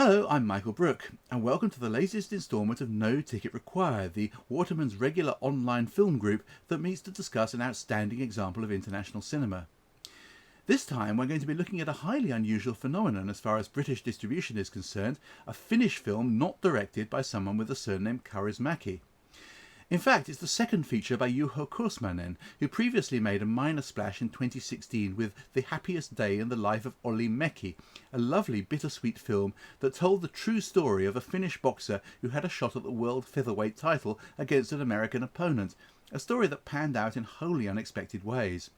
Hello, I'm Michael Brook, and welcome to the latest instalment of No Ticket Required, the Waterman's regular online film group that meets to discuss an outstanding example of international cinema. This time we're going to be looking at a highly unusual phenomenon as far as British distribution is concerned, a Finnish film not directed by someone with the surname Kaurismäki. In fact, it's the second feature by Juho Kuosmanen, who previously made a minor splash in 2016 with The Happiest Day in the Life of Olli Mäki, a lovely bittersweet film that told the true story of a Finnish boxer who had a shot at the world featherweight title against an American opponent, a story that panned out in wholly unexpected ways.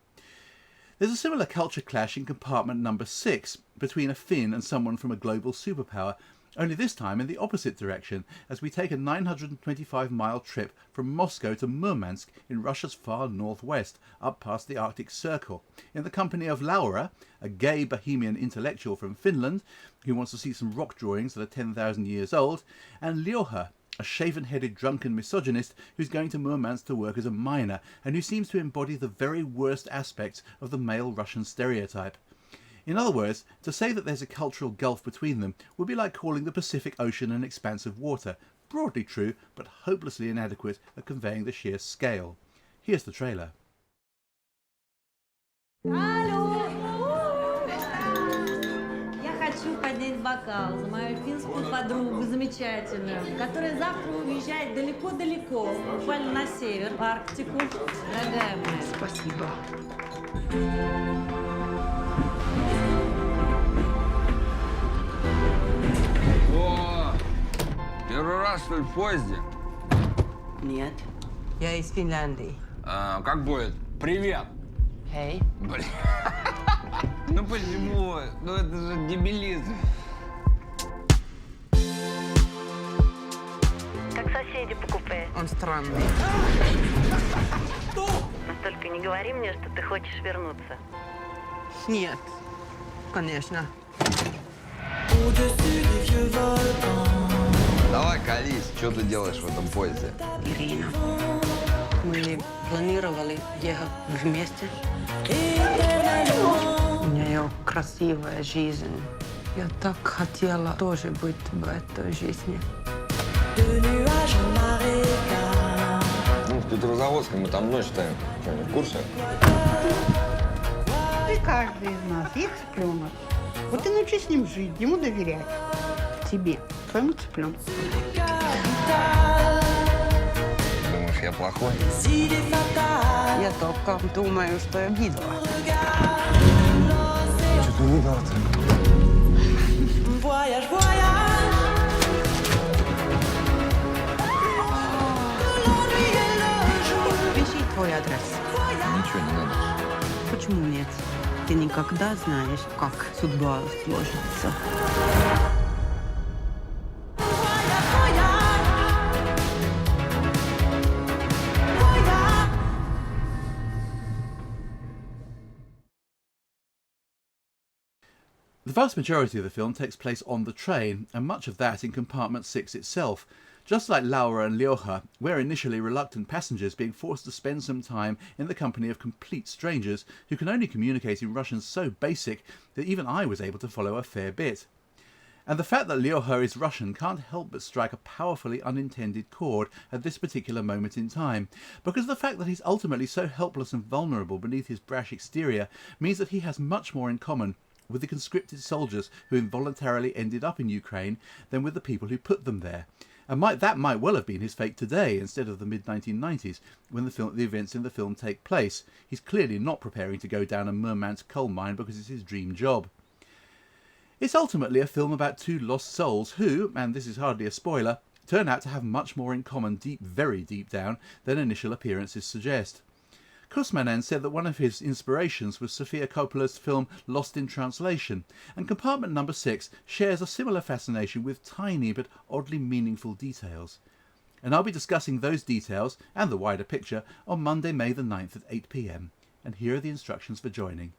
There's a similar culture clash in Compartment No. 6 between a Finn and someone from a global superpower, only this time in the opposite direction, as we take a 925-mile trip from Moscow to Murmansk in Russia's far northwest, up past the Arctic Circle, in the company of Laura, a gay bohemian intellectual from Finland, who wants to see some rock drawings that are 10,000 years old, and Ljoha, a shaven-headed drunken misogynist who's going to Murmansk to work as a miner, and who seems to embody the very worst aspects of the male Russian stereotype. In other words, to say that there's a cultural gulf between them would be like calling the Pacific Ocean an expanse of water, broadly true but hopelessly inadequate at conveying the sheer scale. Here's the trailer. Алло! Я хочу поднять бокал за мою финскую подругу замечательную, которая завтра уезжает далеко-далеко, буквально на север, в Арктику. Дорогая моя. Спасибо. О, первый раз, что ли, в поезде? Нет, я из Финляндии. Как будет? Привет! Hej. Блин. Ну почему? Ну это же дебилизм. Как соседи по купе. Он странный. Но только не говори мне, что ты хочешь вернуться. Нет, конечно. Давай, колись, что ты делаешь в этом поезде? Ирина. Мы планировали ехать вместе. У нее красивая жизнь. Я так хотела тоже быть в этой жизни. Ну, в Петрозаводске мы там ночь ставим. Что, не в курсе? И каждый из нас есть цыпленок. Вот и научись с ним жить, ему доверять. Тебе, твоему цыпленку. Думаешь, я плохой? Я только думаю, что я видела. Что ты видела-то? Пиши твой адрес. Ничего не надо. Почему нет? Ты никогда знаешь, как судьба сложится. The vast majority of the film takes place on the train, and much of that in Compartment 6 itself. Just like Laura and Ljoha, we're initially reluctant passengers being forced to spend some time in the company of complete strangers who can only communicate in Russian so basic that even I was able to follow a fair bit. And the fact that Ljoha is Russian can't help but strike a powerfully unintended chord at this particular moment in time, because the fact that he's ultimately so helpless and vulnerable beneath his brash exterior means that he has much more in common with the conscripted soldiers who involuntarily ended up in Ukraine than with the people who put them there. And that might well have been his fate today instead of the mid-1990s, when the events in the film take place. He's clearly not preparing to go down a Murmansk coal mine because it's his dream job. It's ultimately a film about two lost souls who, and this is hardly a spoiler, turn out to have much more in common deep, very deep down, than initial appearances suggest. Kuosmanen said that one of his inspirations was Sofia Coppola's film Lost in Translation, and Compartment No. 6 shares a similar fascination with tiny but oddly meaningful details. And I'll be discussing those details and the wider picture on Monday, May the 9th at 8 p.m. And here are the instructions for joining.